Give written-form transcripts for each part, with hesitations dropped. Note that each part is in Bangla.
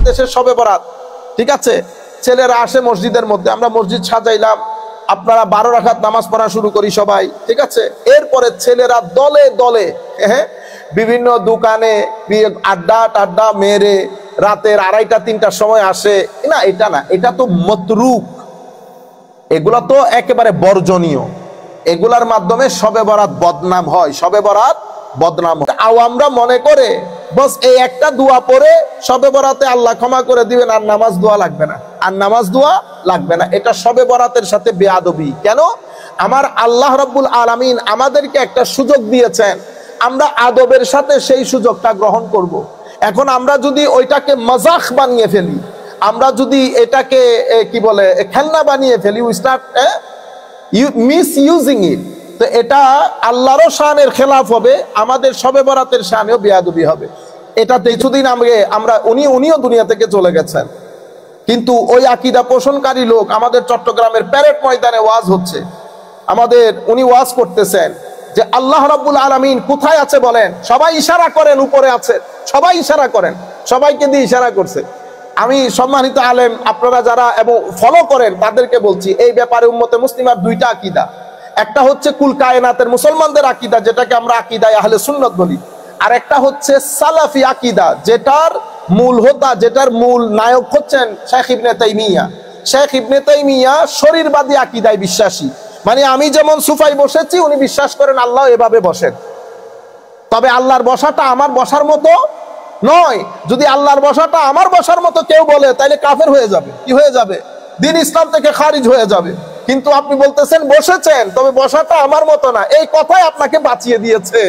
দেশের শবে বরাত, ঠিক আছে, ছেলেরা আসে মসজিদের মধ্যে, আমরা মসজিদ সাজাইলাম, আপনারা 12 রাকাত নামাজ পড়া শুরু করি সবাই, ঠিক আছে। এরপরে ছেলেরা দলে দলে বিভিন্ন দোকানে আড্ডা টাড্ডা মেরে রাতের 2টা 3টার সময় আসে না, এটা না, এটা তো মতরুক, এগুলা তো একেবারে বর্জনীয়। এগুলার মাধ্যমে শবে বরাত বদনাম হয়, শবে বরাত বদনাম হয়। আওয়ামরা মনে করে বস এই একটা দোয়া পড়ে শবে বরাতে আল্লাহ ক্ষমা করে দিবেন, আর নামাজ দোয়া লাগবে না, আর নামাজ দোয়া লাগবে না। এটা শবে বরাতের সাথে বেয়াদবি। কেন? আমার আল্লাহ রাব্বুল আলামিন আমাদেরকে একটা সুযোগ দিয়েছেন, আমরা আদবের সাথে সেই সুযোগটা গ্রহণ করব। এখন আমরা যদি ওইটাকে মজাক বানিয়ে ফেলি, আমরা যদি এটাকে কি বলে খেলনা বানিয়ে ফেলি, we start miss using it, তো এটা আল্লাহরও শানের খেলাফ হবে, আমাদের শবে বরাতের শানেও বেয়াদবি হবে। এটাতে কিছুদিন আগে উনিও দুনিয়া থেকে চলে গেছেন, কিন্তু ওই আকীদা পোষণকারী লোক আমাদের চট্টগ্রামের প্যারেড ময়দানে ওয়াজ হচ্ছে, উনি ওয়াজ করতেছেন যে আল্লাহ রাব্বুল আলামিন কোথায় আছে বলেন, সবাই ইশারা করেন উপরে আছে, সবাই ইশারা করেন, সবাইকে দিয়ে ইশারা করছে। আমি সম্মানিত আলেম আপনারা যারা এবং ফলো করেন তাদেরকে বলছি, এই ব্যাপারে উম্মতে মুসলিমার 2টা আকীদা, একটা হচ্ছে কুল কায়নাতের মুসলমানদের আকীদা, যেটাকে আমরা আকীদায়ে আহলে সুন্নাত বলি, আর একটা হচ্ছে সালাফি আকীদা, যেটার মূল হোতা, যেটার মূল নায়ক হচ্ছেন শেখ ইবনে তাইমিয়া। শেখ ইবনে তাইমিয়া শরীরবাদী আকীদায় বিশ্বাসী, মানে আমি যেমন সুফাই বসেছি, উনি বিশ্বাস করেন আল্লাহ এভাবে বসেন, তবে আল্লাহর বসাটা আমার বসার মতো নয়। যদি আল্লাহর বসাটা আমার বসার মতো কেউ বলে, তাহলে কাফের হয়ে যাবে, কি হয়ে যাবে, দ্বীন ইসলাম থেকে খারিজ হয়ে যাবে। কিন্তু আপনি বলতেছেন বসেছেন, তবে বসাটা আমার মতো না, এই কথাই আপনাকে বাঁচিয়ে দিয়েছে।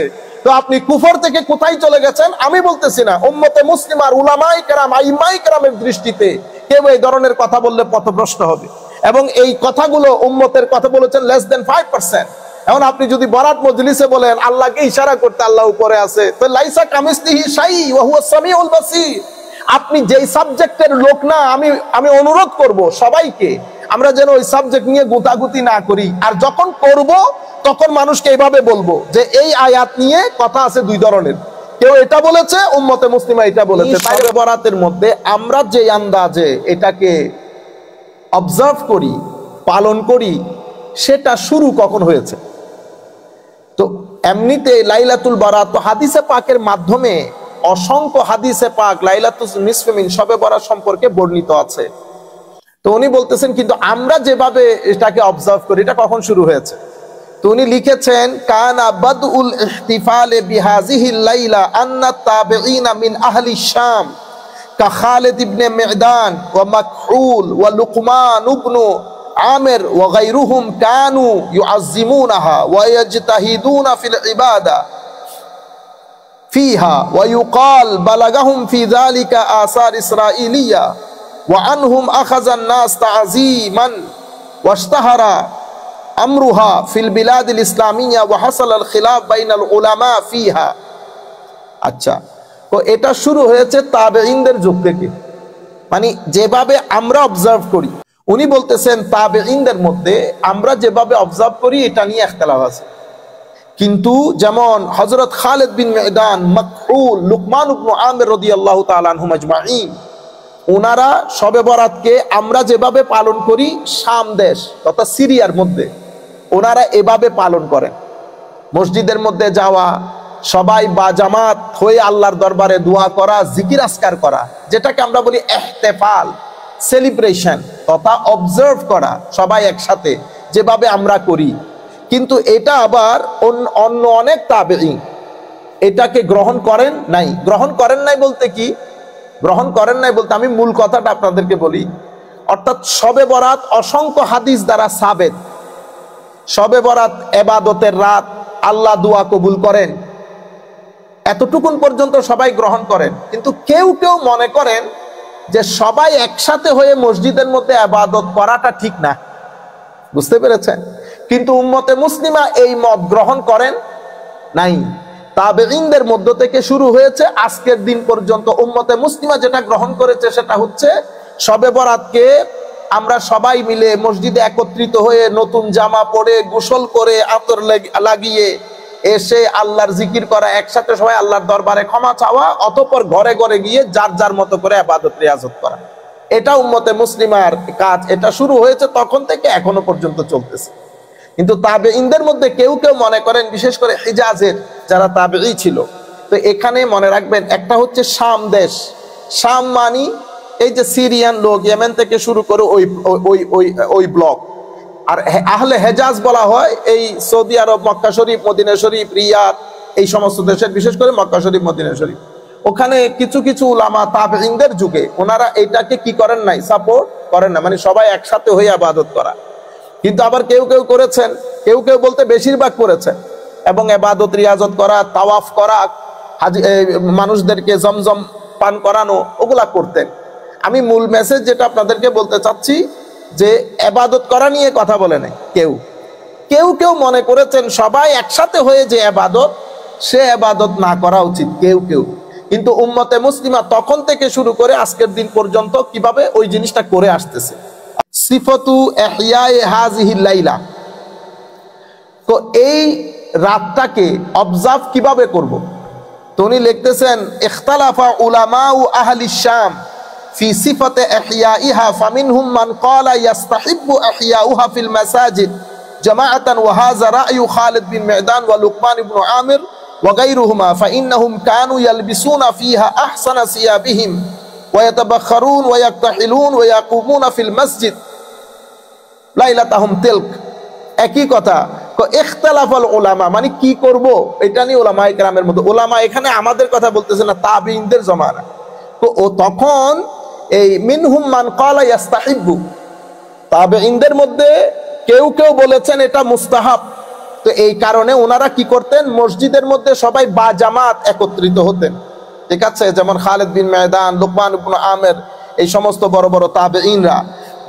তো আপনি কুফর থেকে কোথায় চলে গেছেন আমি বলতেছি না, উম্মতে মুসলিমার উলামায়ে কেরাম আইম্মায়ে কেরামের দৃষ্টিতে কেউ এই ধরনের কথা বললে পথভ্রষ্ট হবে, এবং এই কথাগুলো উম্মতের কথা বলেছেন less than 5%। এখন আপনি যদি বরাত মজলিসে বলেন আল্লাহকে ইশারা করতে আল্লাহ উপরে আছে, তো লাইসা কামিসলিহি শাই ওয়া হুয়া সামিউল বাসীর। আপনি যেই সাবজেক্টের লোক না, আমি অনুরোধ করব সবাইকে আমরা যেন ওই সাবজেক্ট নিয়ে গুতাগুতি না করি, আর যখন করব তখন মানুষকে এইভাবে বলবো যে এই আয়াত নিয়ে কথা আছে 2 ধরনের, কেউ এটা বলেছে, উম্মতে মুসলিমা এটা বলেছে। শবে বরাতের মধ্যে আমরা যে আন্দাজে এটাকে অবজার্ভ করি, পালন করি, সেটা শুরু কখন হয়েছে? তো এমনিতে লাইলাতুল বারাত তো হাদিসে পাকের মাধ্যমে অসংখ্য হাদিসে পাক লাইলাতুল নিসফে মিন শবে বরাত সম্পর্কে বর্ণিত আছে। তো উনি বলতেছেন কিন্তু আমরা যেভাবে এটাকে অবজার্ভ করি, এটা কখন শুরু হয়েছে? তো উনি লিখেছেন কানা বাদউল ইহতিফাল বিহাযিহিল লাইলা আন্না তাবিঈনা মিন আহলি শাম কা খালিদ ইবনে মি'দান ওয়া মাকহুল ওয়া লুকমান ইবনে আমির ওয়া গায়রুহুম কানু ইউআযজিমুনাহা ওয়া ইয়াজতাহিদুনা ফিল ইবাদা ফিহা ওয়া ইউকাল বালাগাহুম ফি যালিকা আসার ইসরাঈলিয়া ওয়া আনহুম আখাযা আন-নাস তা'যীমান ওয়াশতাহারা আমরুহা ফিল বিলাদিল ইসলামিয়া ওয়া হাসাল আল খিলাফ বাইনাল উলামা ফিহা। আচ্ছা, তো এটা শুরু হয়েছে তাবেঈনদের যুগ থেকে, মানে যেভাবে আমরা অবজার্ভ করি। উনি বলতেছেন তাবেঈনদের মধ্যে আমরা যেভাবে অবজার্ভ করি এটা নিয়ে ইখতিলাফ আছে, কিন্তু যেমন হযরত খালিদ বিন মি'দান, মাকহুল, লুকমান ইবনে আমির রাদিয়াল্লাহু তাআলা আনহুম আজমাইন, ওনারা শবে বরাতকে আমরা যেভাবে পালন করি শাম দেশ তথা সিরিয়ার মধ্যে ওনারা এভাবে পালন করেন। মসজিদের মধ্যে যাওয়া, সবাই বা জামাত হয়ে আল্লাহর দরবারে দোয়া করা, জিকির আজকার করা, যেটাকে আমরা বলি ইহতিফাল, সেলিব্রেশন তথা অবজার্ভ করা সবাই একসাথে যেভাবে আমরা করি। কিন্তু এটা আবার অন্য অনেক তাবেঈন এটাকে গ্রহণ করেন নাই। গ্রহণ করেন নাই বলতে কি? গ্রহণ করেন নাই বলতে আমি মূল কথাটা আপনাদেরকে বলি, অর্থাৎ শবে বরাত অসংখ্য হাদিস দ্বারা সাবেত। শবে বরাত ইবাদতের রাত, আল্লাহ দোয়া কবুল করেন, এতটুকুন পর্যন্ত সবাই গ্রহণ করেন। কিন্তু কেউ কেউ মনে করেন যে সবাই একসাথে হয়ে মসজিদের মধ্যে ইবাদত করাটা ঠিক না, বুঝতে পেরেছেন? কিন্তু উম্মতে মুসলিমা এই মত গ্রহণ করেন নাই। তাবেঈনদের মধ্য থেকে শুরু হয়েছে, আজকের দিন পর্যন্ত উম্মতে মুসলিমা যেটা গ্রহণ করেছে সেটা হচ্ছে শবে বরাতকে আমরা সবাই মিলে মসজিদে একত্রিত হয়ে নতুন জামা পরে, গোসল করে, আতর লাগিয়ে এসে আল্লাহর জিকির করা, একসাথে সবাই আল্লাহর দরবারে ক্ষমা চাওয়া, অতঃপর ঘরে ঘরে গিয়ে যার যার মতো করে ইবাদত রিয়াজত করা। এটা উম্মতে মুসলিমার কাজ। এটা শুরু হয়েছে তখন থেকে এখনো পর্যন্ত চলতেছে। কিন্তু তাবেঈনদের মধ্যে কেউ কেউ মনে করেন, বিশেষ করে হিজাজের যারা তাবেঈ ছিল, তো এখানে মনে রাখবেন, একটা হচ্ছে শাম দেশ। শাম মানি এই যে সিরিয়ান লোক, ইয়েমেন থেকে শুরু করে ওই ওই ওই ওই ব্লক। আর আহলে হেজাজ বলা হয় এই সৌদি আরব, মক্কা শরীফ, মদিনা শরীফ, রিয়াদ, এই সমস্ত দেশের, বিশেষ করে মক্কা শরীফ, মদিনা শরীফ। ওখানে কিছু কিছু উলামা তাবেঈনদের যুগে ওনারা এটাকে কি করেন নাই, সাপোর্ট করেন না, মানে সবাই একসাথে হয়ে ইবাদত করা। কিন্তু আবার কেউ কেউ করেছেন, কেউ কেউ বলতে বেশিরভাগ করেছেন, এবং ইবাদত রিয়াজত করা, তাওয়াফ করা, মানুষদেরকে জমজম পান করানো, ওগুলা করতেন। আমি মূল মেসেজ যেটা আপনাদেরকে বলতে চাচ্ছি, যে ইবাদত করা নিয়ে কথা বলে নাই কেউ। কেউ কেউ মনে করেছেন সবাই একসাথে হয়ে যে ইবাদত, সে ইবাদত না করা উচিত কেউ কেউ। কিন্তু উম্মতে মুসলিমা তখন থেকে শুরু করে আজকের দিন পর্যন্ত কিভাবে ওই জিনিসটা করে আসতেছে। সিফাতু ইহয়ায়ে হাযিহিল লাইলা, তো এই রাতটাকে অবজার্ভ কিভাবে করব। তো উনি লিখতেছেন, ইখতালাফা উলামাউ আহলিশ শাম ফি সিফাতে ইহয়াইহা, ফামিনহুম মান ক্বালা ইস্তাহিব্বু ইহয়াউহা ফিল মাসাজিদ জামাআতান, ওয়া হাযা রা'য়ু খালিদ বিন মি'দান ওয়া লুকমান ইবনে আমির ওয়া গায়রুহুমা, ফাইন্নাহুম কানু ইয়ালবিসুনা ফিহা আহসানা সিয়াবিহিম ওয়া ইয়াতাবাখখারুন ওয়া ইয়াকতাহিলুন ওয়া ইয়াকুমুনা ফিল মাসজিদ লাইলাতাহুম তিলক। একই কথা, ইখতিলাফাল উলামা মানে কি করব, এটা নিয়ে উলামায়ে কেরামের মধ্যে, উলামা এখানে আমাদের কথা বলতেছে না, তাবেঈনদের জমানা। তো ও তখন এই মিনহুম মান ক্বালা ইস্তাহিব্বু, তাবেঈনদের মধ্যে কেউ কেউ বলেছেন এটা মুস্তাহাব। তো এই কারণে ওনারা কি করতেন, মসজিদের মধ্যে সবাই বা জামাত একত্রিত হতেন। ঠিক আছে, যেমন খালিদ বিন মি'দান, লুকমান ইবনে আমির, এই সমস্ত বড় বড় তাবেঈনরা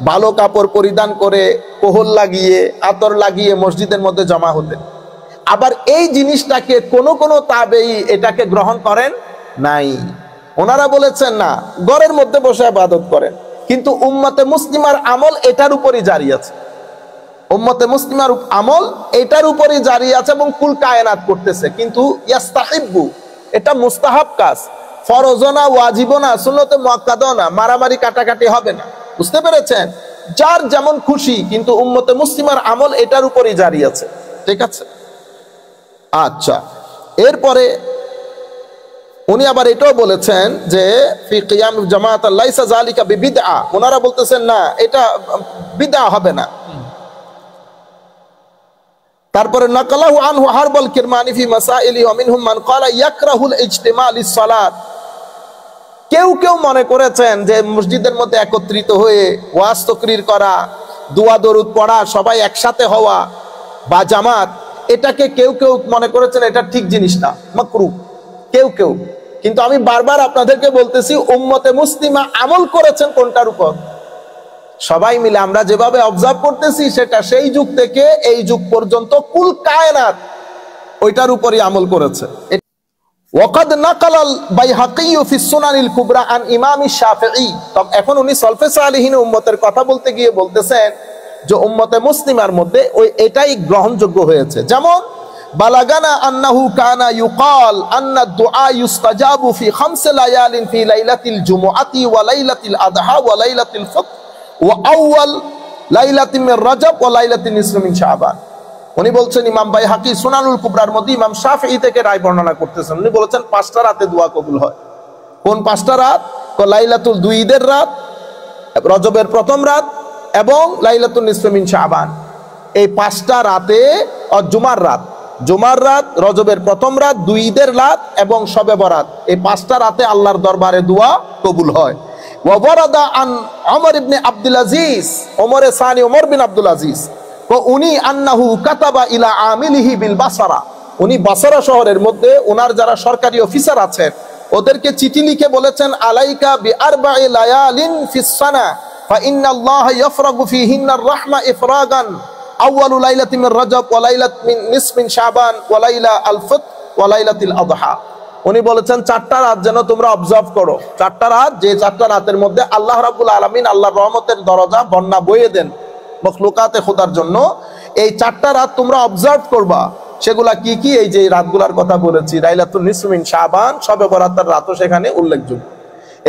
ভালো কাপড় পরিধান করে, কোহল লাগিয়ে, আতর লাগিয়ে মসজিদের মধ্যে জমা হতেন। আবার এই জিনিসটাকে কোনো কোনো তাবেঈ এটাকে গ্রহণ করেন নাই। ওনারা বলেছেন না, ঘরের মধ্যে বসে ইবাদত করেন। কিন্তু উম্মতে মুসলিমার আমল এটার উপরই জারি আছে। উম্মতে মুসলিমার আমল এটার উপরই জারি আছে এবং কুল কায়নাত করতেছে। কিন্তু ইস্তাহিব্বু এটা মুস্তাহাব কাজ, ফরজ না, ওয়াজিব না, সুন্নতে মুআক্কাদা না, মারামারি কাটাকাটি হবে না। বুঝতে পেরেছেন? যার যেমন খুশি, কিন্তু উম্মতে মুসলিমার আমল এটার উপরই জারি আছে। ঠিক আছে, আচ্ছা। এরপরে উনি আবার এটাও বলেছেন যে ফি কিয়াম জামাআত লাইসা যালিকা বিবিদআ, ওনারা বলতেছেন না, এটা বিদআ হবে না। তারপরে নাকালাহু আনহু হারবাল কিরমানি ফি মাসাইলি ওয়া মিনহুম মান ক্বালা ইয়াকরাহুল ইজতিমা লিস-সালাত। কেউ কেউ মনে করেছেন যে মসজিদের মধ্যে একত্রিত হয়ে ওয়াজ তাকরীর করা, দোয়া দরুদ পড়া, সবাই একসাথে হওয়া বা জামাত, এটাকে কেউ কেউ মনে করেছেন এটা ঠিক জিনিস না, মাকরুহ কেউ কেউ। কিন্তু আমি বারবার আপনাদেরকে বলতেছি, উম্মতে মুসলিমা আমল করেছেন কোনটার উপর? সবাই মিলে আমরা যেভাবে অবজার্ভ করতেছি, সেটা সেই যুগ থেকে এই যুগ পর্যন্ত কুল কায়নাত ওইটার উপরই আমল করেছে। ওয়াকাদ নাকালাল বাইহাকি ফি সুনানিল কুবরা আন ইমাম শাফিঈ। এখন উনি সলফে সালিহিন উম্মতের কথা বলতে গিয়ে বলতেছেন যে উম্মতে মুসলিমার মধ্যে ওই এটাই গ্রহণযোগ্য হয়েছে। যেমন বালাগানা আন্নাহু কানা ইউকাল আন্না দুআ ইউস্তাজাবু ফি খামস লায়ালিন ফি লাইলাতিল জুমআতি ওয়া লাইলাতিল আদহা ওয়া লাইলাতিল ফিতর ওয়া আউয়াল লাইলাতিন মির রাজব ওয়া লাইলাতিন নিসফি মিন শাবান। উনি বলছেন, ইমাম বাইহাকি সুনানুল কুবরার মধ্যে ইমাম শাফিঈ থেকে রায় বর্ণনা করতেছেন। উনি বলেছেন 5টা রাতে দোয়া কবুল হয়। কোন 5টা রাত? লাইলাতুল 2 ঈদের রাত, রজবের প্রথম রাত এবং লাইলাতুন নিসফি মিন শাবান। এই 5টা রাতে, জুমার রাত, জুমার রাত, রজবের প্রথম রাত, 2 ঈদের রাত এবং শবে বরাত, এই 5টা রাতে আল্লাহর দরবারে দোয়া কবুল হয়। ওয়া ওয়ারাদা আন ওমর ইবনে আব্দুল আজিজ, ওমরে সানি ওমর বিন আব্দুল আজিজ, তো উনি আন্নাহু কাতাবা ইলা আমিলিহি বিল বাসরা, উনি বাসরা শহরের মধ্যে ওনার যারা সরকারি অফিসার আছেন ওদেরকে চিঠি লিখে বলেছেন, আলাইকা বিআরবা'i লায়ালিন ফিস সানা ফা ইন্নাল্লাহা ইয়াফরাগু ফিহিন্নার রাহমা ইফরাগান আউয়ালু লাইলাতিন মির রাজব ওয়া লাইলাতুন মিন নিসফিন শাবান ওয়া লাইলা আল ফিতর ওয়া লাইলাতিল আদহা। উনি বলেছেন 4টা রাত যেন তোমরা অবজার্ভ করো, 4টা রাত, যে 4টা রাতের মধ্যে আল্লাহ রাব্বুল আলামিন আল্লাহর রহমতের দরজা বন্যা বইয়ে দেন মখলুকাতে খোদার জন্য। এই 4টা রাত তোমরা অবজার্ভ করবা। সেগুলা কি কি? এই যে রাতগুলার কথা বলেছি, লাইলাতুন নিসফ মিন শাবান, শবে বরাতের রাতও সেখানে উল্লেখযোগ্য।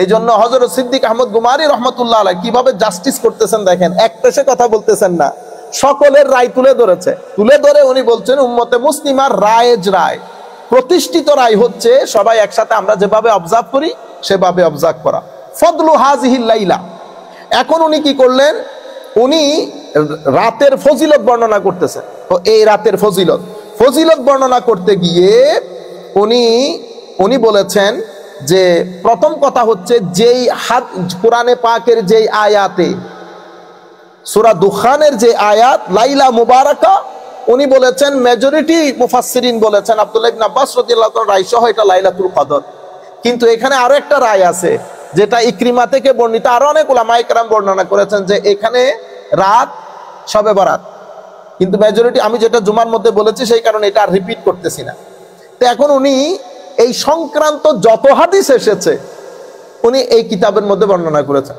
এই জন্য হযরত সিদ্দিক আহমদ গুমারি রহমতুল্লাহ আলাইহি কিভাবে জাস্টিস করতেছেন দেখেন, এক পেশে কথা বলতেছেন না, সকলের রায় তুলে ধরেছে। তুলে ধরে উনি বলছেন উম্মতে মুসলিমার রায়েজ রায়, প্রতিষ্ঠিত রায় হচ্ছে সবাই একসাথে আমরা যেভাবে অবজার্ভ করি সেভাবে অবজার্ভ করা। ফদলু হাযিহিল লাইলা। এখন উনি কি করলেন, উনি রাতের ফজিলত বর্ণনা করতেছেন। তো এই রাতের ফজিলত বর্ণনা করতে গিয়ে উনি বলেছেন যে প্রথম কথা হচ্ছে যেই কোরআনে পাকের যেই আয়াতে, সূরা দুখানের যে আয়াত লাইলা মুবারাকা, উনি বলেছেন মেজরিটি মুফাসসিরিন বলেছেন, আব্দুল্লাহ ইবনে আব্বাস রাদিয়াল্লাহু তাআলা রায় সহ এটা লাইলাতুল কদর। কিন্তু এখানে আরো একটা রায় আছে যেটা ইকরিমা থেকে বর্ণিত, আরো অনেক উলামায়ে কেরাম বর্ণনা করেছেন যে এখানে রাত শবে বরাত। কিন্তু মেজরিটি আমি যেটা জুমার মধ্যে বলেছি সেই কারণে এটা আর রিপিট করতেছি না। তো এখন উনি এই সংক্রান্ত যত হাদিস এসেছে উনি এই কিতাবের মধ্যে বর্ণনা করেছেন।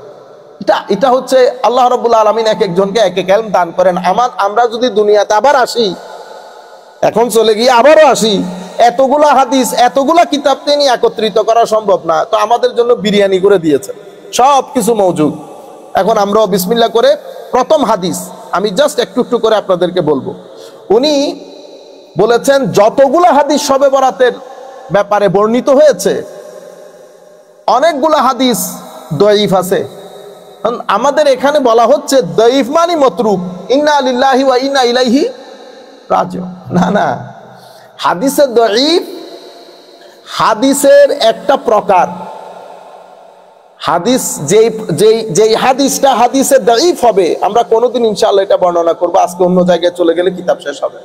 এটা হচ্ছে আল্লাহ রাব্বুল আলামিন এক একজনকে এক এক ইলম দান করেন। আমরা যদি দুনিয়াতে আবার আসি, এখন চলে গিয়ে আবারও আসি, এতগুলা হাদিস এতগুলা কিতাব তিনি একত্রিত করা সম্ভব না। তো আমাদের জন্য বিরিয়ানি করে দিয়েছে, সব কিছু মওজুদ। এখন আমরাও বিসমিল্লাহ করে প্রথম হাদিস আমি জাস্ট একটু একটু করে আপনাদেরকে বলবো। উনি বলেছেন যতগুলা হাদিস শবে বরাতের ব্যাপারে বর্ণিত হয়েছে অনেকগুলা হাদিস দঈফ আছে। আমাদের এখানে বলা হচ্ছে দঈফ মানে মাতরুক, ইন্না লিল্লাহি ওয়া ইন্না ইলাইহি রাজিউন। না, হাদিসে দঈফ হাদিসের একটা প্রকার। হাদিস যেই হাদিসটা হাদিসে দঈফ হবে, আমরা কোনোদিন ইনশাআল্লাহ এটা বর্ণনা করবো, আজকে অন্য জায়গায় চলে গেলে কিতাব শেষ হবে।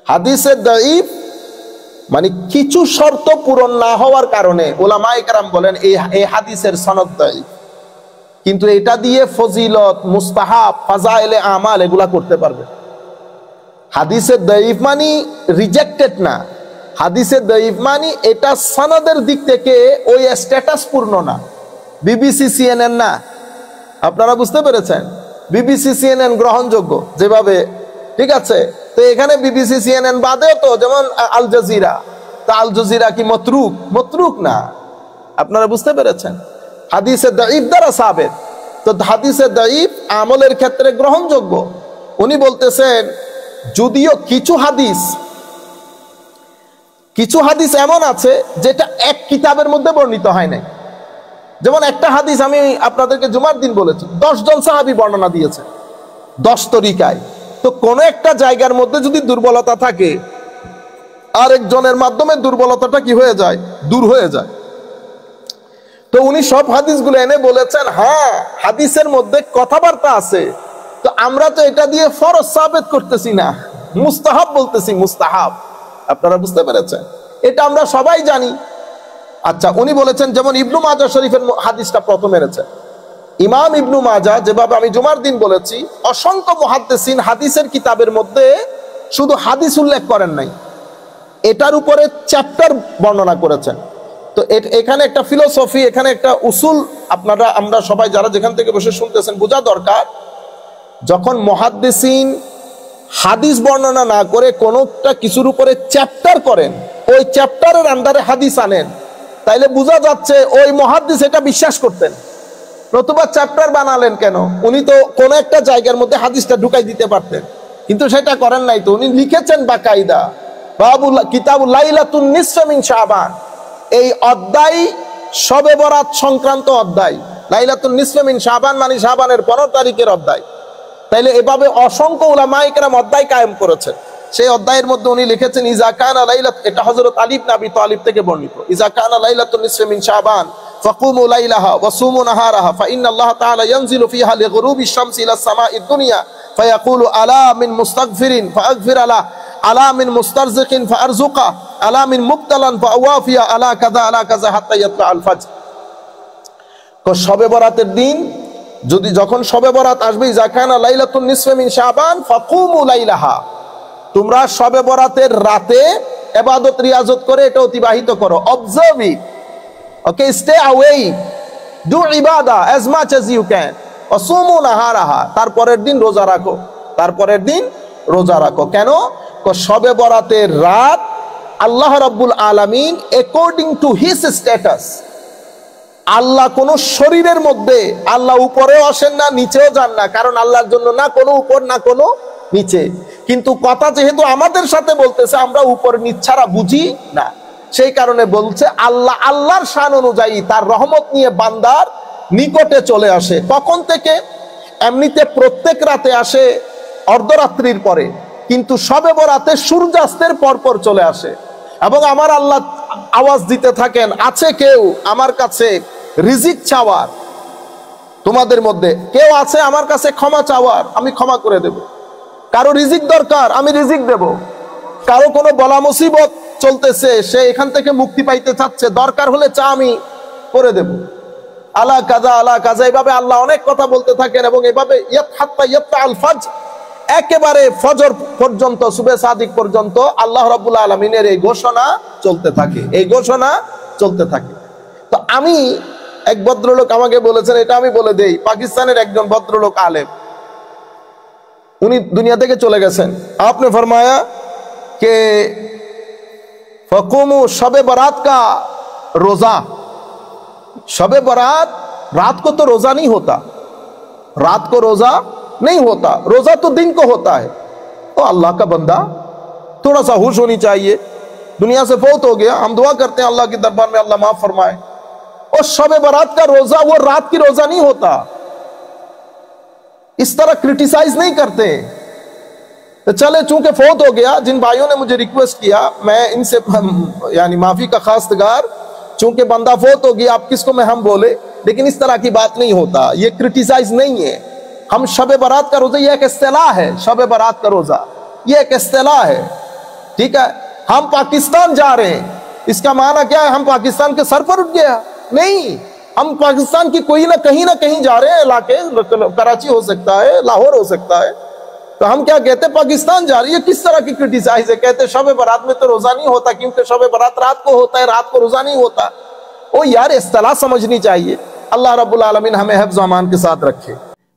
হাদিসে দঈফ মানে কিছু শর্ত পূরণ না হওয়ার কারণে উলামায়ে কেরাম বলেন এই হাদিসের সনদ দঈফ, কিন্তু এটা দিয়ে ফজিলত, মুস্তাহাব, ফাজাইলে আমাল এগুলা করতে পারবে। হাদিসে দঈফ মানে রিজেক্টেড না, হাদিসে দঈফ মানে এটা সনদের দিক থেকে ওই স্ট্যাটাস পূর্ণ না, বিবিসি সিএনএন না। আপনারা বুঝতে পেরেছেন? বিবিসি সিএনএন গ্রহণযোগ্য যেভাবে, ঠিক আছে? তো এখানে বিবিসি সিএনএন বাদেও তো যেমন আল জাজিরা, তা আল জাজিরা কি মতরুক না? আপনারা বুঝতে পেরেছেন? হাদিসে দঈফ দ্বারা সাবেত। তো হাদিসে দঈফ আমলের ক্ষেত্রে গ্রহণযোগ্য। উনি বলতেছেন যদিও কিছু হাদিস এমন আছে যেটা এক কিতাবের মধ্যে বর্ণিত হয় নাই। যেমন একটা হাদিস আমি আপনাদেরকে জুমার দিন বলেছি, 10 জন সাহাবী বর্ণনা দিয়েছে 10 তরিকায়। তো কোন একটা জায়গার মধ্যে যদি দুর্বলতা থাকে, আরেকজনের মাধ্যমে দুর্বলতাটা কি হয়ে যায়? দূর হয়ে যায়। তো উনি সব হাদিসগুলো এনে বলেছেন হ্যাঁ হাদিসের মধ্যে কথাবার্তা আছে, তো আমরা তো এটা দিয়ে ফরজ সাবেত করতেছি না, মুস্তাহাব বলতেছি, মুস্তাহাব। আপনারা বুঝতে পেরেছেন? এটা আমরা সবাই জানি। আচ্ছা, উনি বলেছেন যেমন ইবনু মাজাহ শরীফের হাদিসটা প্রথম এনেছেন। ইমাম ইবনু মাজাহ, যেভাবে আমি জুমার দিন বলেছি, অসংখ্য মুহাদ্দিসিন হাদিসের কিতাবের মধ্যে শুধু হাদিস উল্লেখ করেন নাই, এটার উপরে চ্যাপ্টার বর্ণনা করেছেন। তো এখানে একটা ফিলোসফি, এখানে একটা উসুল আমরা সবাই যারা যেখান থেকে বসে শুনতেছেন বোঝা দরকার। যখন মুহাদ্দিসিন হাদিস বর্ণনা না করে কোনটা কিছুর উপরে চ্যাপ্টার করেন, ওই চ্যাপ্টারের আন্ডারে হাদিস আনেন, তাইলে বোঝা যাচ্ছে ওই মুহাদ্দিস এটা বিশ্বাস করতেন। নতুবা চ্যাপ্টার বানালেন কেন? উনি তো কোন একটা জায়গার মধ্যে হাদিসটা ঢুকাই দিতে পারতেন, কিন্তু সেটা করেন নাই। তো উনি লিখেছেন বাকায়দা বাবুল কিতাবুল লাইলাতুন নিসফ মিন শাবান, এই অধ্যায় শবে বরাত সংক্রান্ত অধ্যায়। লাইলাতুন নিসফ মিন শাবান মানে শাবানের 15 তারিখের অধ্যায়। তাইলে এভাবে অসংখ্য উলামায়ে কেরাম অধ্যায় কায়েম করেছেন। সেই অধ্যায়ের মধ্যে উনি লিখেছেন ইজা কানা লাইলাত, এটা হযরত আলী ইবনে আবি তালিব থেকে বর্ণিত, ইজা কানা লাইলাতুন নিসফ মিন শাবান ফাকুমু লাইলাহা ওয়া সুমু নাহারাহা ফাইন্নাল্লাহা তাআলা ইয়ানজিলু ফিহা লিগুরুবিশ শামসি ইলা সামাঈদ দুনিয়া ফায়াকুলু আলা মিন মুস্তাগফিরিন ফাআগফির আলা মিন মুস্তারজিকিন ফাআরযুকা আলা মিন মুবতালান ফাআওয়াফিয়া আলা কাযা হাত্তা ইয়াতলা আল ফাজর। তো শবে বরাতের দিন যখন শবে বরাত আসবে, ইজা কানা লাইলাতুন নিসফ মিন শাবান ফাকুমু লাইলাহা, তোমরা শবে বরাতের রাতে ইবাদত রিয়াজত করে এটা অতিবাহিত করো, observe it, okay, stay away, do ইবাদা as much as you can, ওয়াসুমু নাহারাহা, তারপরের দিন রোজা রাখো, কেন? শবে বরাতের রাত আল্লাহ রাব্বুল আলামিন অ্যাকর্ডিং টু হিজ স্ট্যাটাস, আল্লাহ কোন শরীরের মধ্যে, আল্লাহ উপরেও আসেন না নিচেও যান না, কারণ আল্লাহর জন্য না কোনো উপর না কোনো নিচে। কিন্তু কথা যেহেতু আমাদের সাথে বলতেছে, আমরা উপর নিচ ছাড়া বুঝি না, সেই কারণে বলছে আল্লাহ আল্লাহর শান অনুযায়ী তার রহমত নিয়ে বান্দার নিকটে চলে আসে। কখন থেকে? এমনিতে প্রত্যেক রাতে আসে অর্ধরাত্রির পরে, কিন্তু শবে বরাতে সূর্যাস্তের পরপর চলে আসে। এবং আমার আল্লাহ আওয়াজ দিতে থাকেন, আছে কেউ আমার কাছে রিজিক চাওয়ার? তোমাদের মধ্যে কেউ আছে আমার কাছে ক্ষমা চাওয়ার? আমি ক্ষমা করে দেব। কারো রিজিক দরকার, আমি রিজিক দেব। কারো কোনো বলা মুসিবত চলতেছে, সে এখান থেকে মুক্তি পাইতে চাচ্ছে, দরকার হলে চা আমি করে দেব। আলা কাজা আলা কাজা, এভাবে আল্লাহ অনেক কথা বলতে থাকেন। এবং এভাবে একেবারে ফজর পর্যন্ত, সুবে সাদিক পর্যন্ত আল্লাহ রাব্বুল আলামিনের এই ঘোষণা চলতে থাকে, এই ঘোষণা চলতে থাকে। তো আমি, এক ভদ্রলোক আমাকে বলেছেন, এটা আমি বলে দেই, পাকিস্তানের একজন ভদ্রলোক আলেম, উনি দুনিয়া থেকে চলে গেছেন। আপনি ফরমায়া কে ফকুমু शब बारात का रोजा, शब बारात रात को तो रोजा नहीं होता, रात को रोजा नहीं होता, रोजा तो दिन को होता है। तो अल्लाह का बंदा, थोड़ा सा होश होनी चाहिए। दुनिया से फौत हो गया, हम दुआ करते हैं अल्लाह के दरबार में अल्लाह माफ फरमाए। और शब बारात का रोजा वो रात की रोजा नहीं होता, इस तरह क्रिटिसाइज नहीं करते। तो चले, चूंकि फौत हो गया, जिन भाइयों ने मुझे रिक्वेस्ट किया, मैं इनसे यानी माफी का खास्तगार, चूंकि बंदा फौत हो गया, आप किसको मैं हम बोले, लेकिन इस तरह की बात नहीं होता, ये क्रिटिसाइज नहीं है। हम शब बारात का रोजा, ये एक इस्तिलाह है, शब बारात का रोजा ये एक इस्तिलाह है, ठीक है। हम पाकिस्तान जा रहे हैं, इसका माना क्या है हम पाकिस्तान के सर पर उठ गया? नहीं, हम पाकिस्तान की कोई ना कहीं जा रहे हैं इलाके, कराची हो सकता है, लाहौर हो सकता है, तो हम क्या कहते हैं पाकिस्तान जा रही है। किस तरह की क्रिटिसाइज है? कहते शब बारात में तो रोजा नहीं होता, क्योंकि शब बारात रात को होता है, रात को रोजा नहीं होता। ओ यार, इस्तिलाह समझनी चाहिए। अल्लाह रब्बुल आलमीन हमें हिफ्ज़ व अमान के साथ रखे।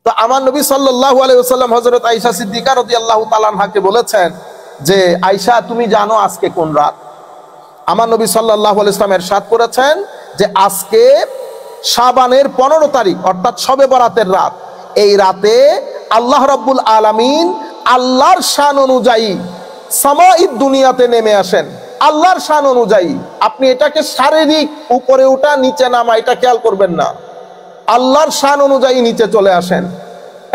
तो আমার নবী সাল্লাল্লাহু আলাইহি ওয়াসাল্লাম হযরত আয়েশা সিদ্দিকা রাদিয়াল্লাহু তাআলা আনহাকে বলেছেন যে, আয়েশা তুমি জানো আজকে কোন রাত? আমার নবী সাল্লাল্লাহু আলাইহি ওয়াসাল্লাম ইরশাদ করেছেন যে আজকে শাবানের 15 তারিখ, অর্থাৎ শবে বরাতের রাত। এই রাতে আল্লাহ রাব্বুল আলামিন আল্লাহর শান অনুযায়ী সামাঈদ দুনিয়াতে নেমে আসেন, আল্লাহর শান অনুযায়ী। আপনি এটাকে শারীরিক উপরে ওঠা নিচে নামা এটা খেয়াল করবেন না, আল্লাহর শান অনুযায়ী নিচে চলে আসেন।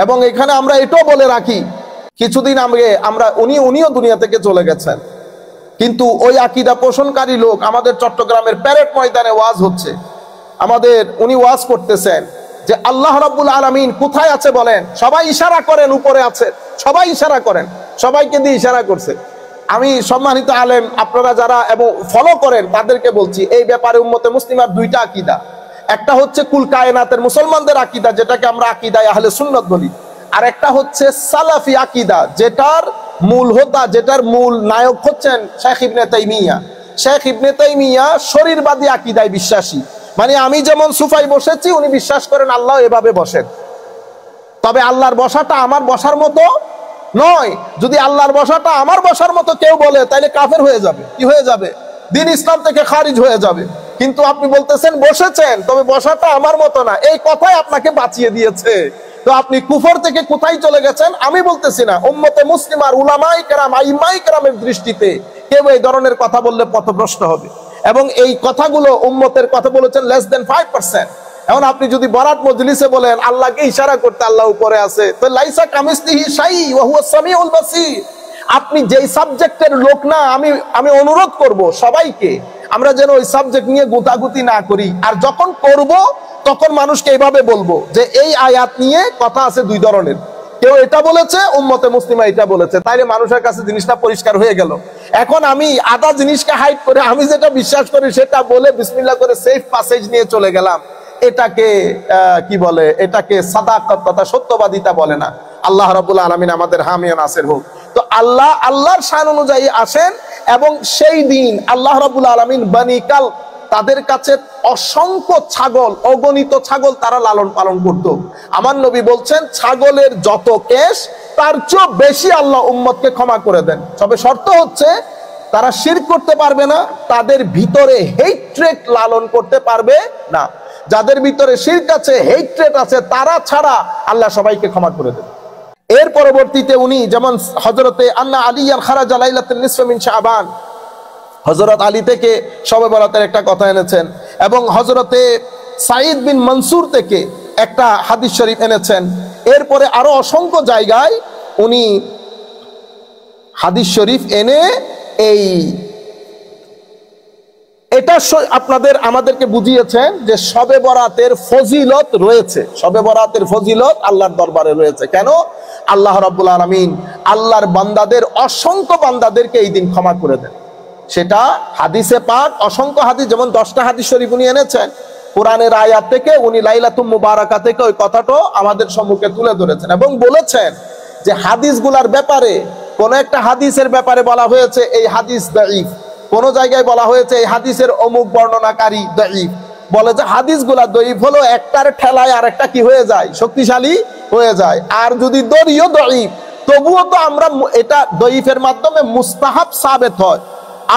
এবং এখানে আমরা এটাও বলে রাখি, কিছুদিন আগে উনিও দুনিয়া থেকে চলে গেছেন, কিন্তু ওই আকীদা পোষণকারী লোক আমাদের চট্টগ্রামের প্যারেড ময়দানে ওয়াজ হচ্ছে, উনি ওয়াজ করতেছেন যে আল্লাহ রাব্বুল আলামিন কোথায় আছে বলেন? সবাই ইশারা করেন উপরে আছে, সবাই ইশারা করেন, সবাইকে দিয়ে ইশারা করছে। আমি সম্মানিত আলেম, আপনারা যারা এবং ফলো করেন তাদেরকে বলছি, এই ব্যাপারে উম্মতে মুসলিমার দুইটা আকীদা। একটা হচ্ছে কুল কায়নাতের মুসলমানদের আকীদা, যেটাকে আমরা আকীদায়ে আহলে সুন্নাত বলি, আর একটা হচ্ছে সালাফি আকীদা, যেটার মূল হোতা, যেটার মূল নায়ক হচ্ছেন শেখ ইবনে তাইমিয়া। শেখ ইবনে তাইমিয়া শরীরবাদী আকীদায় বিশ্বাসী, মানে আমি যেমন সুফাই বসেছি, উনি বিশ্বাস করেন আল্লাহ এভাবে বসেন, তবে আল্লাহর বসাটা আমার বসার মতো নয়। যদি আল্লাহর বসাটা আমার বসার মতো কেউ বলে, তাহলে কাফের হয়ে যাবে, কি হয়ে যাবে? দিন ইসলাম থেকে খারিজ হয়ে যাবে। কিন্তু আপনি বলতেছেন বসেছেন, তবে বসাটা আমার মতো না, এই কথাই আপনাকে বাঁচিয়ে দিয়েছে। তো আপনি কুফর থেকে কোথায় চলে গেছেন? আমি বলতেছি না, উম্মতে মুসলিমার উলামায়ে কেরাম, আইম্মায়ে কেরামের দৃষ্টিতে কেউ এই ধরনের কথা বললে পথভ্রষ্ট হবে। এবং এই কথাগুলো উম্মতের কথা বলেছেন less than 5%। এখন আপনি যদি বরাত মজলিসে বলেন আল্লাহকে ইশারা করতে আল্লাহ উপরে আছে, তো লাইসা কামিসলিহি শাই ওয়া হুয়া সামিউল বাসীর। আপনি যেই সাবজেক্টের লোক না, আমি অনুরোধ করব সবাইকে আমরা যেন ওই সাবজেক্ট নিয়ে গুতাগুতি না করি। আর যখন করব তখন মানুষকে এইভাবে বলবো যে এই আয়াত নিয়ে কথা আছে দুই ধরনের, কেউ এটা বলেছে, উম্মতে মুসলিমা এটা বলেছে, তাইলে মানুষের কাছে জিনিসটা পরিষ্কার হয়ে গেল। এখন আমি আধা জিনিসকে হাইড করে আমি যেটা বিশ্বাস করি সেটা বলে বিসমিল্লাহ করে সেফ প্যাসেজ নিয়ে চলে গেলাম, এটাকে কি বলে? এটাকে সাদাকাত তথা সত্যবাদিতা বলে না। আল্লাহ রাব্বুল আলামিন আমাদের হামি ও নাসির হোক। তো আল্লাহর শান অনুযায়ী আসেন, এবং সেই দিন আল্লাহ রাব্বুল আলামিন বনি তাদের কাছে অসংখ্য ছাগল, অগণিত ছাগল তারা লালন পালন করত। আমার নবী বলছেন ছাগলের যত কেশ তার চেয়ে বেশি আল্লাহ উম্মতকে ক্ষমা করে দেন, তবে শর্ত হচ্ছে তারা শিরক করতে পারবে না, তাদের ভিতরে হেট্রেট লালন করতে পারবে না। যাদের ভিতরে শিরক আছে, হেট্রেট আছে, তারা ছাড়া আল্লাহ সবাইকে ক্ষমা করে দেন। এর পরবর্তীতে উনি যেমন হযরতে আন্না আলিয়ান খারাজা লাইলাতুন নিসফি মিন শাবান, হযরত আলী থেকে শবে বরাতের একটা কথা এনেছেন, এবং হযরতে সাঈদ বিন মনসুর থেকে একটা হাদিস শরীফ এনেছেন। এরপরে আরো অসংখ্য জায়গায় উনি হাদিস শরীফ এনে এটা আমাদেরকে বুঝিয়েছেন যে শবে বরাতের ফজিলত রয়েছে, শবে বরাতের ফজিলত আল্লাহর দরবারে রয়েছে। কেন? আল্লাহ রাব্বুল আলামিন আল্লাহর বান্দাদের, অসংখ্য বান্দাদেরকে এই দিন ক্ষমা করে দেন। সেটা হাদিসে পাক, অসংখ্য হাদিস, যেমন 10টা হাদিস শরীফ উনি এনেছেন, কোরআনের আয়াত থেকে উনি লাইলাতুল মুবারাকা থেকে ওই কথাটাও আমাদের সম্মুখে তুলে ধরেছেন এবং বলেছেন যে হাদিসগুলার ব্যাপারে কোন একটা হাদিসের ব্যাপারে বলা হয়েছে এই হাদিস দাঈফ, কোন জায়গায় বলা হয়েছে এই হাদিসের অমুক বর্ণনাকারী দাঈফ। বলে যে হাদিসগুলা দাঈফ হলো একটার ঠেলায় আর একটা কি হয়ে যায়, শক্তিশালী হয়ে যায়। আর যদি দরিও দাঈফ, তবুও তো আমরা এটা দাঈফের মাধ্যমে মুস্তাহাব সাবেত হয়।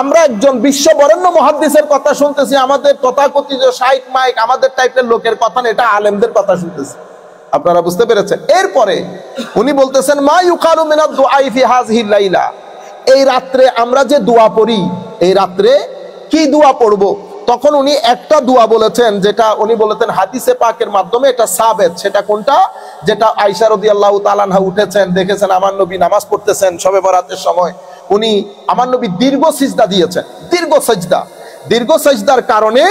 আমরা একজন বিশ্ববরেণ্য মুহাদ্দিসের কথা শুনতেছি, আমাদের তথাকথিত শাইখ মাইক আমাদের টাইপের লোকের কথা না, এটা আলেমদের কথা শুনতেছি। আপনারা বুঝতে পেরেছেন? এরপরে উনি বলতেছেন মা ইউকালু মিনাদ দুআই ফি হাযিহিল লাইলা, এই রাত্রে আমরা যে দোয়া পড়ি, এই রাত্রে কি দোয়া পড়ব? তখন উনি একটা দোয়া বলেছেন, যেটা উনি বলেছেন হাদিসে পাকের মাধ্যমে এটা সাবেত। সেটা কোনটা? যেটা আয়েশা রাদিয়াল্লাহু তাআলা আনহা উঠেছেন, দেখেছেন আমার নবী নামাজ পড়তেছেন শবে বরাতের সময়, উনি আমার নবী দীর্ঘ সিজদা দিয়েছেন, দীর্ঘ সিজদার কারণে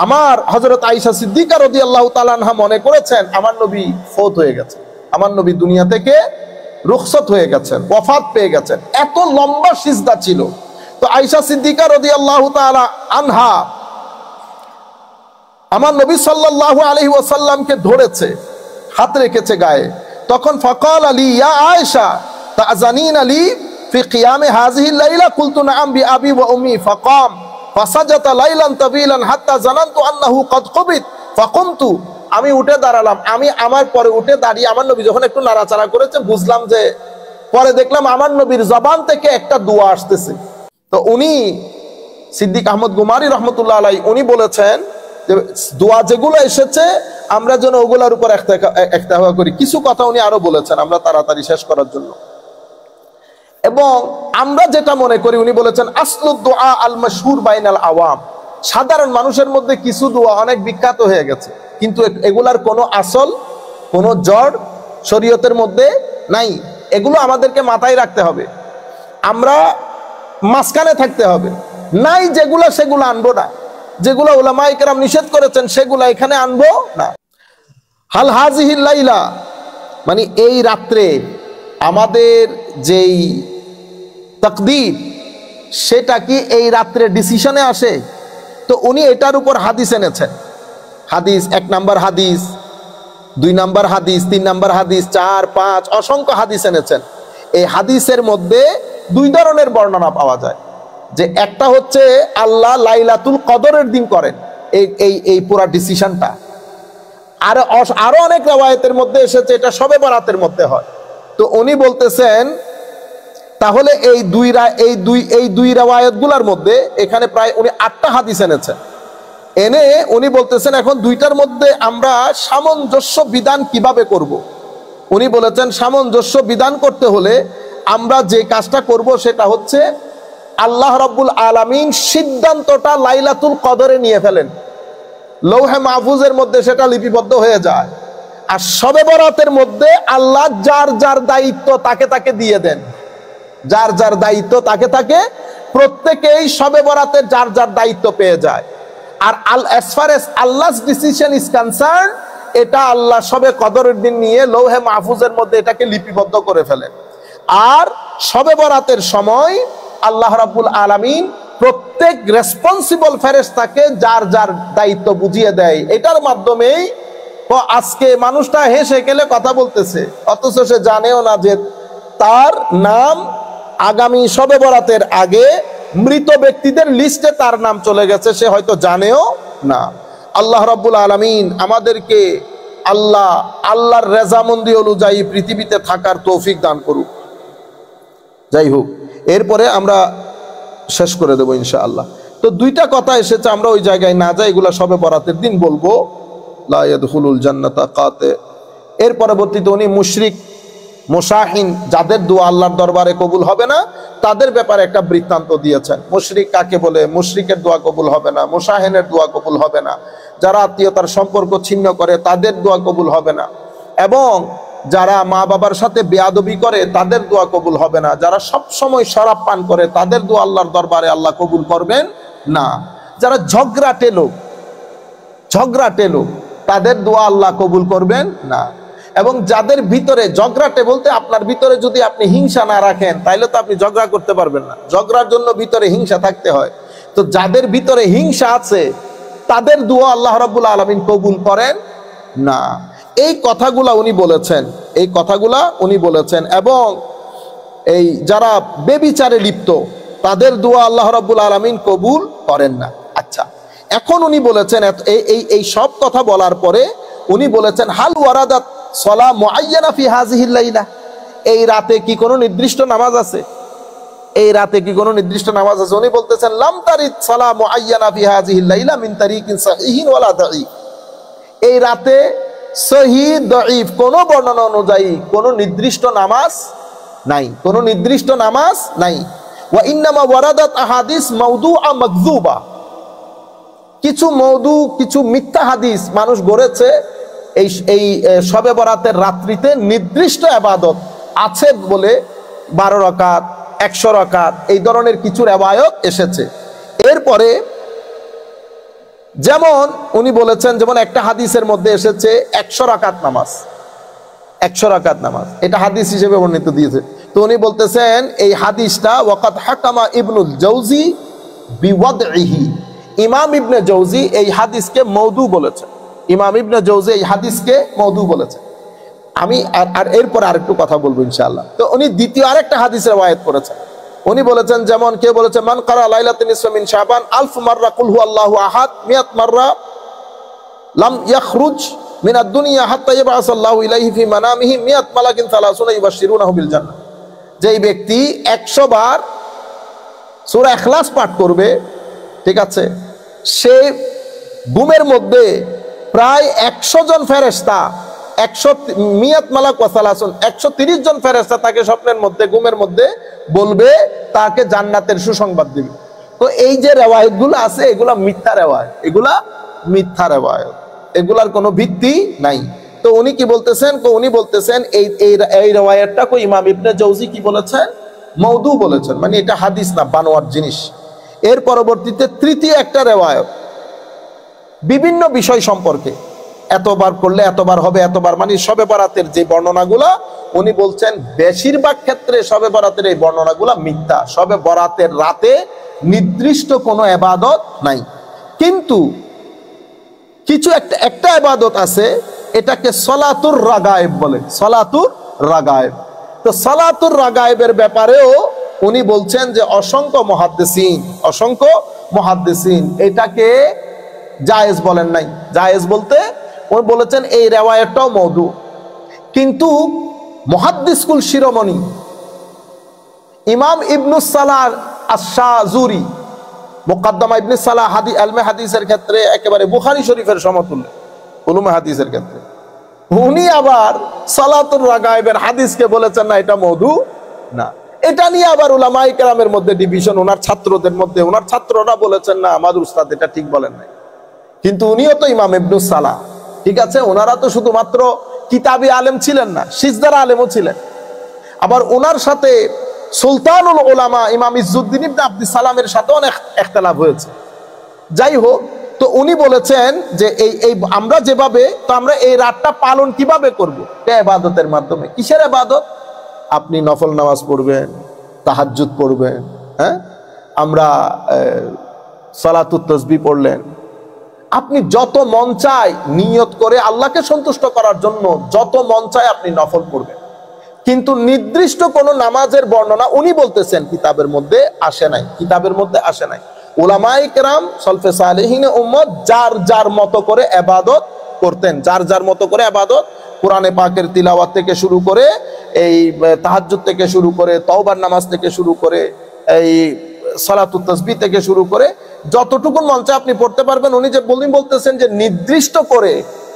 আমার হযরত আয়েশা সিদ্দিকা রাদিয়াল্লাহু তাআলা আনহা মনে করেছেন আমার নবী ফৌত হয়ে গেছেন, আমার নবী দুনিয়া থেকে রুখসত হয়ে গেছেন, ওয়াফাত পেয়ে গেছেন, এত লম্বা সিজদা ছিল। তো আয়েশা সিদ্দিকা রাদিয়াল্লাহু তাআলা আনহা আমার নবী সাল্লাল্লাহু আলাইহি ওয়াসাল্লামকে ধরেছে, হাত রেখেছে গায়ে। তখন ফাকাল আলী ইয়া আয়েশা তা'জানিন আলী ফি কিয়ামে হাযিহিল লাইলা, কুলতু নাআম বি আবি ওয়া উম্মি, ফাকাম ফাসাজাতা লাইলান তাবিলান হাত্তা জানানতু আন্নাহু ক্বাদ কুবিত ফাকুমতু, আমি উঠে দাঁড়ালাম, আমি আমার পরে উঠে দাঁড়িয়ে আমার নবী যখন একটু নাড়াচাড়া করেছে বুঝলাম যে, পরে দেখলাম আমার নবীর জবান থেকে একটা দোয়া আসতেছে। তো উনি সিদ্দিক আহমদ গুমারি রহমতুল্লাহ আলাইহি উনি বলেছেন যে দোয়া যেগুলো এসেছে আমরা যেন ওগুলোর উপর ইক্তেফা করি। কিছু কথা উনি আরো বলেছেন আমরা তাড়াতাড়ি শেষ করার জন্য, এবং আমরা যেটা মনে করি উনি বলেছেন আসলুদ দুআ আল মাশহুর বাইনাল আওয়াম, সাধারণ মানুষের মধ্যে কিছু দোয়া অনেক বিখ্যাত হয়ে গেছে, কিন্তু এগুলার কোনো আসল, কোনো জড় শরীয়তের মধ্যে নাই। এগুলো আমাদেরকে মাথায় রাখতে হবে, আমরা মাঝখানে থাকতে হবে। নাই যেগুলো সেগুলো আনবো না, যেগুলো উলামায়ে কেরাম নিষেধ করেছেন সেগুলো এখানে আনবো না। হাল হাযিহিল লাইলা মানে এই রাত্রে আমাদের যেই তাকদীর সেটা কি এই রাত্রে ডিসিশনে আসে? তো উনি এটার উপর হাদিস এনেছেন, হাদিস 1 নাম্বার হাদিস, 2 নাম্বার হাদিস, 3 নাম্বার হাদিস, 4, 5 অসংখ্য হাদিস এনেছেন। এই হাদিসের মধ্যে 2 ধরনের বর্ণনা পাওয়া যায়, যে একটা হচ্ছে আল্লাহ লাইলাতুল কদরের দিন করেন এই পুরা ডিসিশনটা, আর আরো অনেক riwayতের মধ্যে এসেছে এটা শবে বরাতের মধ্যে হয়। তো উনি বলতেছেন তাহলে এই দুই riwayতগুলোর মধ্যে এখানে প্রায় উনি 8টা হাদিস এনেছেন, এনে উনি বলতেছেন এখন 2টার মধ্যে আমরা সামঞ্জস্য বিধান কিভাবে করব। উনি বলেছেন সামঞ্জস্য বিধান করতে হলে আমরা যে কাজটা করব সেটা হচ্ছে আল্লাহ রাব্বুল আলামিন সিদ্ধান্তটা লাইলাতুল কদরে নিয়ে ফেলেন, লৌহে মাহফুজের মধ্যে সেটা লিপিবদ্ধ হয়ে যায়, আর শবে বরাতের মধ্যে আল্লাহ যার যার দায়িত্ব তাকে তাকে দিয়ে দেন, যার যার দায়িত্ব তাকে তাকে, প্রত্যেকেই শবে বরাতের যার যার দায়িত্ব পেয়ে যায়। আর as far as Allah's decision is concerned, এটা আল্লাহ শবে কদরের দিন নিয়ে লৌহে মাহফুজের মধ্যে এটাকে লিপিবদ্ধ করে ফেলেন। আর শবে বরাতের সময় আল্লাহ রাব্বুল আলামিন প্রত্যেক রেসপন্সিবল ফেরেশতাকে যার যার দায়িত্ব বুঝিয়ে দেয়। এটার মাধ্যমেই আজকে মানুষটা হেসে গেলে কথা বলতেছে, অথচ সে জানেও না যে তার নাম আগামী শবে বরাতের আগে মৃত ব্যক্তিদের লিস্টে তার নাম চলে গেছে, সে হয়তো জানেও না। আল্লাহ রাব্বুল আলামিন আমাদেরকে আল্লাহর রেজামন্দি অনুযায়ী পৃথিবীতে থাকার তৌফিক দান করুক। যাই হোক, এরপরে আমরা শেষ করে দেবো ইনশাআল্লাহ। তো দুইটা কথা এসেছে, আমরা ওই জায়গায় না যাই, এগুলা সবে বরাতের দিন বলবো। লা ইয়াদখুলুল জান্নাতা কাতে। এর পরবর্তীতে উনি মুশরিক মুশাহিন, যাদের দোয়া আল্লাহর দরবারে কবুল হবে না, তাদের ব্যাপারে একটা বৃত্তান্ত দিয়েছেন। মুশরিক কাকে বলে? মুশরিকের দোয়া কবুল হবে না, মুশাহিনের দোয়া কবুল হবে না, যারা আত্মীয়তার সম্পর্ক ছিন্ন করে তাদের দোয়া কবুল হবে না, এবং যারা মা বাবার সাথে বেয়াদবি করে তাদের দোয়া কবুল হবে না, যারা সব সময় শরাব পান করে তাদের দোয়া আল্লাহর দরবারে আল্লাহ কবুল করবেন না, যারা ঝগড়াটে লোক তাদের দোয়া আল্লাহ কবুল করবেন না, এবং যাদের ভিতরে ঝগড়াটে বলতে আপনার ভিতরে যদি আপনি হিংসা না রাখেন তাহলে তো আপনি ঝগড়া করতে পারবেন না, ঝগড়ার জন্য ভিতরে হিংসা থাকতে হয়। তো যাদের ভিতরে হিংসা আছে তাদের দোয়া আল্লাহ রাব্বুল আলামিন কবুল করেন না। এই কথাগুলা উনি বলেছেন, এবং এই যারা বেবিচারে লিপ্ত তাদের দোয়া আল্লাহ রাব্বুল আলামিন কবুল করেন না। আচ্ছা, এখন উনি বলেছেন, এই সব কথা বলার পরে উনি বলেছেন, হাল ওয়ারাদাত সালাহ মুআয়্যানা ফি হাযিহিল লাইলা, এই রাতে কি কোনো নির্দিষ্ট নামাজ আছে? এই রাতে কি কোনো নির্দিষ্ট নামাজ আছে? উনি বলতেছেন, লাম তারিদ সালাহ মুআয়্যানা ফি হাযিহিল লাইলা মিন তারিকিন সাহিহিন ওয়ালা দাঈফ। এই রাতে সহিহ দাঈফ কোন বর্ণনা অনুযায়ী কোনো নির্দিষ্ট নামাজ নাই, ওয়া ইন্নামা ওয়ারাদাত আহাদিস মাওদুআ মাকযুবা, কিছু মিথ্যা হাদিস মানুষ গড়েছে এই শবে বরাতের রাত্রিতে নির্দিষ্ট ইবাদত আছে বলে 12 রাকাত 100 রাকাত এই ধরনের কিছু রিওয়ায়াত এসেছে। এরপরে যেমন উনি বলেছেন, যেমন একটা হাদিসের মধ্যে এসেছে 100 রাকাত নামাজ, এটা হাদিস হিসেবে বর্ণিত দিয়েছে। তো উনি বলতেছেন এই হাদিসটা ওয়াকাদ হাকামা ইবনুল জাওজি বিওয়াদইহি, ইমাম ইবনে জাওজি এই হাদিসকে মওদু বলেছেন, আমি আর এরপর আরেকটু কথা বলবো ইনশাআল্লাহ। তো উনি দ্বিতীয় আরেকটা হাদিস রিওয়ায়াত করেছেন, উনি বলেছেন, যেমন কে বলেছে, মান কারা লাইলাতুন নিসফা মিন শাবান আলফ মাররা কুল হুয়াল্লাহু আহাদ 100 মাররা লাম ইয়াখরুজ মিন আদ-দুনিয়া হাত্তা ইয়াবআসাল্লাহু ইলাইহি ফি মানামিহি 100 মালাকিন 30 ইউবাশশিরুনাহু বিল জান্নাহ। যেই ব্যক্তি 100 বার সূরা ইখলাস পাঠ করবে, ঠিক আছে, সে ঘুমের মধ্যে প্রায় 100 জন ফেরেশতা, 130 জন ফেরেশতা তাকে স্বপ্নের মধ্যে, ঘুমের মধ্যে বলবে, তাকে জান্নাতের সুসংবাদ দিবে। তো এই যে রিওয়ায়াতগুলো আছে এগুলা মিথ্যা রিওয়ায়াত, এগুলার কোনো ভিত্তি নাই। তো উনি কি বলতেছেন? উনি বলতেছেন এই রিওয়ায়াতটা ইমাম ইবনে জাওজি কি বলেছেন? মওদু বলেছেন, মানে এটা হাদিস না, বানোয়ার জিনিস। এর পরবর্তীতে তৃতীয় একটা রিওয়ায়াত বিভিন্ন বিষয় সম্পর্কে, এতবার করলে এতবার হবে, এতবার, মানে শবে বরাতের যে বর্ণনাগুলা উনি বলছেন বেশিরভাগ ক্ষেত্রে শবে বরাতের এই বর্ণনাগুলা মিথ্যা। শবে বরাতের রাতে নির্দিষ্ট কোনো ইবাদত নাই, কিন্তু কিছু একটা ইবাদত আছে, এটাকে সলাতুর রাগায়েব বলে, সলাতুর রাগায়েব। তো সলাতুর রাগায়েবের ব্যাপারেও উনি বলছেন যে অসংখ্য মুহাদ্দিসিন এটাকে জায়েজ বলেন নাই। জায়েজ বলতে উনি বলেছেন এই রিওয়ায়াতটাও মওদু, কিন্তু মুহাদ্দিসকুল শিরোমণি ইমাম ইবনুস সালাহ আশ-শাযুরি, মুকদ্দমা ইবনে সালাহ আলমে হাদিসের ক্ষেত্রে একেবারে বুখারী শরীফের সমতুল্য উলুমে হাদিসের ক্ষেত্রে, উনি আবার সালাতুর রাগায়েবের হাদিসকে বলেছেন না, এটা মওদু না। এটা নিয়ে আবার উলামায়ে কেরামের মধ্যে ডিভিশন, ওনার ছাত্রদের মধ্যে, ওনার ছাত্ররা বলেছেন না আমার উস্তাদ এটা ঠিক বলেন নাই, কিন্তু উনিও তো ইমাম ইবনুস সালাহ, ঠিক আছে, ওনারা তো শুধুমাত্র কিতাবী আলেম ছিলেন না, সিজদার আলেমও ছিলেন। আবার ওনার সাথে সুলতানুল উলামা ইমাম ইজ্জুদ্দিন ইবনে আব্দুস সালামের সাথে অনেক ইখতিলাফ হয়েছে। যাই হোক, তো উনি বলেছেন যে এই আমরা যেভাবে, তো আমরা এই রাতটা পালন কিভাবে করব? ইবাদতের মাধ্যমে। কিসের ইবাদত? আপনি নফল নামাজ পড়বেন, তাহাজ্জুদ পড়বেন, হ্যাঁ, আমরা সালাতুত তাসবিহ পড়লেন, আপনি যত মন চায় নিয়ত করে আল্লাহকে সন্তুষ্ট করার জন্য যত মন চায় আপনি নফল পড়বেন। কিন্তু নির্দিষ্ট কোন নামাজের বর্ণনা উনি বলতেছেন কিতাবের মধ্যে আসে নাই, কিতাবের মধ্যে আসে নাই। উলামায়ে কেরাম সলফে সালেহিন উম্মত যার যার মতো করে ইবাদত করতেন, যার যার মতো করে ইবাদত, কোরআনে পাকের তিলাওয়াত থেকে শুরু করে, এই তাহাজ্জুদ থেকে শুরু করে, তওবার নামাজ থেকে শুরু করে, এই সালাতুত তাসবিহ থেকে শুরু করে যতটুকু মঞ্চে আপনি পড়তে পারবেন। উনি যে বলতেছেন যে নির্দিষ্ট করে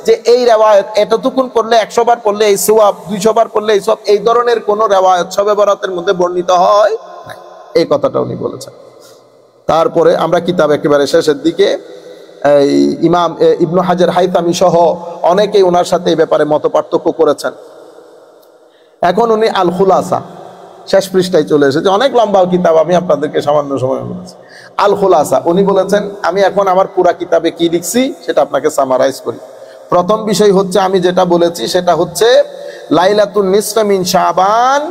যে এই রেওয়ায়ত এতটুকুন করলে 100 বার পড়লে এই সওয়াব, 200 বার পড়লে এই সওয়াব, এই ধরনের কোন রেওয়ায়ত শবে বরাতের মধ্যে বর্ণিত হয় না, এই কথাটা উনি বলেছেন। তারপরে আমরা কিতাব একেবারে শেষের দিকে এই ইমাম ইবনু হাজার হাইতামি সহ অনেকেই ওনার সাথে এই ব্যাপারে মত পার্থক্য করেছেন। এখন উনি আল খুলাসা শেষ পৃষ্ঠায় চলে এসেছে, অনেক লম্বা কিতাব, আমি আপনাদেরকে সামান্য সময় বলেছি। আল খুলাসা উনি বলেছেন, আমি এখন আমার পুরা কিতাবে কি লিখছি সেটা আপনাকে সামারাইজ করি। প্রথম বিষয় হচ্ছে, আমি যেটা বলেছি সেটা হচ্ছে লাইলাতুন নিসফে মিন শাবান,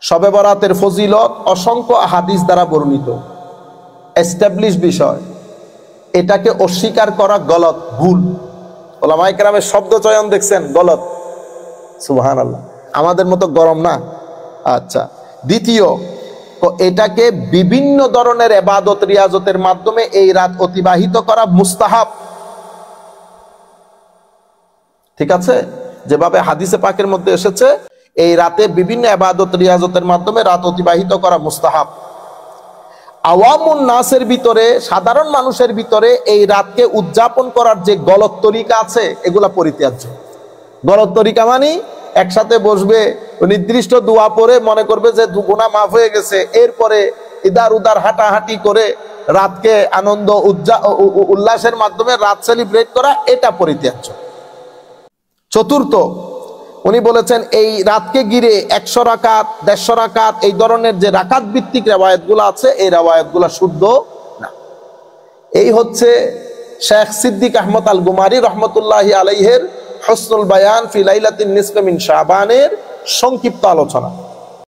শবে বরাতের ফজিলত অসংখ্য হাদিস দ্বারা বর্ণিত, এস্টাবলিশ বিষয়। এটাকে অস্বীকার করা গলত, ভুল। ওলামায়ে কেরামের শব্দ চয়ন দেখছেন, গলত। সুবহানাল্লাহ, আমাদের মতো গরম না। আচ্ছা, দ্বিতীয়, এটাকে বিভিন্ন ধরনের ইবাদত রিয়াজতের মাধ্যমে এই রাত অতিবাহিত করা মুস্তাহাব। ঠিক আছে, যেভাবে হাদিসে পাকের মধ্যে এসেছে এই রাতে বিভিন্ন ইবাদত রিয়াজতের মাধ্যমে রাত অতিবাহিত করা মুস্তাহাব। আওয়ামুন নাসের ভিতরে, সাধারণ মানুষের ভিতরে এই রাতকে উদযাপন করার যে গলত তরিকা আছে এগুলা পরিত্যাজ্য। গলত তরিকা মানে একসাথে বসবে, নির্দিষ্ট দোয়া পড়ে মনে করবে যে গুনাহ মাফ হয়ে গেছে, এরপরে ইদার উদার হাঁটাহাঁটি করে রাতকে আনন্দ উল্লাসের মাধ্যমে রাত সেলিব্রেট করা, এটা পরিত্যাজ্য। চতুর্থ, উনি বলেছেন এই রাতকে ঘিরে 100 রাকাত 150 রাকাত এই ধরনের যে রাকাত ভিত্তিক রেওয়ায়াতগুলো আছে এই রেওয়ায়াতগুলো শুদ্ধ না। এই হচ্ছে শেখ সিদ্দিক আহমদ আল গুমারি রহমতুল্লাহি আলাইহির হুসনুল বায়ান ফি লাইলাতিন নিসফি মিন শাবানের সংক্ষিপ্ত আলোচনা।